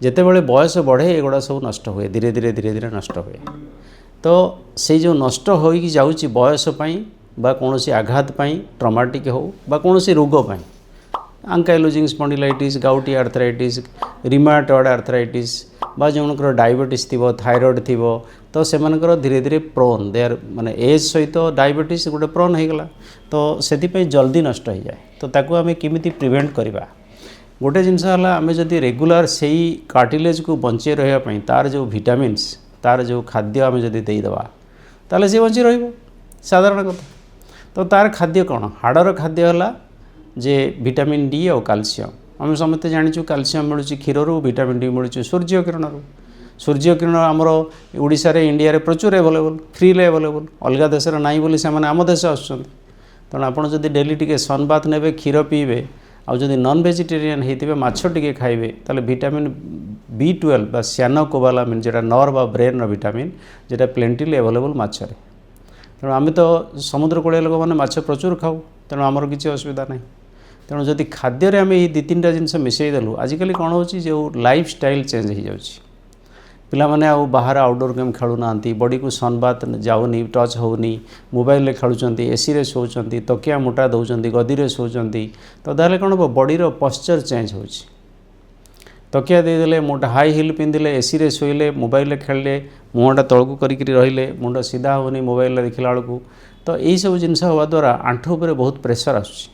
ଯେତେବେଳେ ବୟସ ବଢ଼େ ଏଗୁଡ଼ା ସବୁ ନଷ୍ଟ ହୁଏ, ଧୀରେ ଧୀରେ ଧୀରେ ଧୀରେ ନଷ୍ଟ ହୁଏ। ତ ସେଇ ଯେଉଁ ନଷ୍ଟ ହୋଇକି ଯାଉଛି ବୟସ ପାଇଁ ବା କୌଣସି ଆଘାତ ପାଇଁ, ଟ୍ରମାଟିକ୍ ହେଉ ବା କୌଣସି ରୋଗ ପାଇଁ, ankylosing spondylitis, gouty arthritis, rheumatoid arthritis বা ଜଣଙ୍କର ଡାଇବେଟିସ୍ ଥିବ, ଥାଇରଏଡ଼୍ ଥିବ, ତ ସେମାନଙ୍କର ଧୀରେ ଧୀରେ ପ୍ରୋନ୍ ଦେୟାର ମାନେ ଏଜ୍ ସହିତ ଡାଇବେଟିସ୍ ଗୋଟେ ପ୍ରୋନ୍ ହେଇଗଲା, ତ ସେଥିପାଇଁ ଜଲ୍ଦି ନଷ୍ଟ ହେଇଯାଏ। ତ ତାକୁ ଆମେ କେମିତି ପ୍ରିଭେଣ୍ଟ କରିବା? ଗୋଟେ ଜିନିଷ ହେଲା, ଆମେ ଯଦି ରେଗୁଲାର ସେଇ କାର୍ଟିଲେଜକୁ ବଞ୍ଚେଇ ରହିବା ପାଇଁ ତାର ଯେଉଁ ଭିଟାମିନ୍ସ, ତାର ଯେଉଁ ଖାଦ୍ୟ ଆମେ ଯଦି ଦେଇଦେବା, ତାହେଲେ ସେ ବଞ୍ଚି ରହିବ, ସାଧାରଣ କଥା। ତ ତାର ଖାଦ୍ୟ କ'ଣ? ହାଡ଼ର ଖାଦ୍ୟ ହେଲା ଯେ ଭିଟାମିନ୍ ଡି ଆଉ କ୍ୟାଲସିୟମ୍। ଆମେ ସମସ୍ତେ ଜାଣିଛୁ କ୍ୟାଲସିୟମ୍ ମିଳୁଛି କ୍ଷୀରରୁ, ଭିଟାମିନ୍ ଡି ମିଳୁଛି ସୂର୍ଯ୍ୟ କିରଣରୁ। ସୂର୍ଯ୍ୟ କିରଣ ଆମର ଓଡ଼ିଶାରେ, ଇଣ୍ଡିଆରେ ପ୍ରଚୁର ଆଭେଲେବଲ୍, ଫ୍ରିରେ ଆଭେଲେବଲ୍। ଅଲଗା ଦେଶରେ ନାହିଁ ବୋଲି ସେମାନେ ଆମ ଦେଶ ଆସୁଛନ୍ତି। ତେଣୁ ଆପଣ ଯଦି ଡେଲି ଟିକେ ସନବାଥ ନେବେ, କ୍ଷୀର ପିଇବେ, ଆଉ ଯଦି ନନ୍ ଭେଜିଟେରିଆନ୍ ହେଇଥିବେ, ମାଛ ଟିକେ ଖାଇବେ, ତାହେଲେ ଭିଟାମିନ୍ B12 ବା ସାୟାନୋକୋବାଲାମିନ୍, যেটা ନର୍ଭ ବା ବ୍ରେନ୍ର ଭିଟାମିନ୍, যেটা ପ୍ଲେଣ୍ଟିଲି ଆଭେଲେବଲ୍ ମାଛରେ। ତେଣୁ ଆମେ ତ ସମୁଦ୍ର କୂଳିଆ ଲୋକମାନେ ମାଛ ପ୍ରଚୁର ଖାଉ, ତେଣୁ ଆମର କିଛି ଅସୁବିଧା ନାହିଁ। ତେଣୁ ଯଦି ଖାଦ୍ୟରେ ଆମେ ଏଇ 2-3ଟା ଜିନିଷ ମିଶାଇ ଦେଲୁ, ଆଜିକାଲି କ'ଣ ହେଉଛି, ଯେଉଁ ଲାଇଫ୍ ଷ୍ଟାଇଲ୍ ଚେଞ୍ଜ ହେଇଯାଉଛି, ପିଲାମାନେ ଆଉ ବାହାରେ ଆଉଟଡୋର୍ ଗେମ୍ ଖେଳୁନାହାନ୍ତି, ବଡ଼ିକୁ ସନବାଥ ଯାଉନି, ଟଚ୍ ହେଉନି, ମୋବାଇଲରେ ଖେଳୁଛନ୍ତି, ଏସିରେ ଶୋଉଛନ୍ତି, ତକିଆ ମୋଟା ଦେଉଛନ୍ତି, ଗଦିରେ ଶୋଉଛନ୍ତି, ତ ତାହେଲେ କ'ଣ ହେବ, ବଡ଼ିର ପଶ୍ଚର୍ ଚେଞ୍ଜ ହେଉଛି। ତକିଆ ଦେଇଦେଲେ, ମୁଣ୍ଡ ହାଇ ହିଲ୍ ପିନ୍ଧିଲେ, ଏସିରେ ଶୋଇଲେ, ମୋବାଇଲରେ ଖେଳିଲେ, ମୁହଁଟା ତଳକୁ କରିକି ରହିଲେ, ମୁଣ୍ଡ ସିଧା ହେଉନି ମୋବାଇଲରେ ଦେଖିଲା ବେଳକୁ, ତ ଏଇସବୁ ଜିନିଷ ହେବା ଦ୍ୱାରା ଆଣ୍ଠୁ ଉପରେ ବହୁତ ପ୍ରେସର୍ ଆସୁଛି।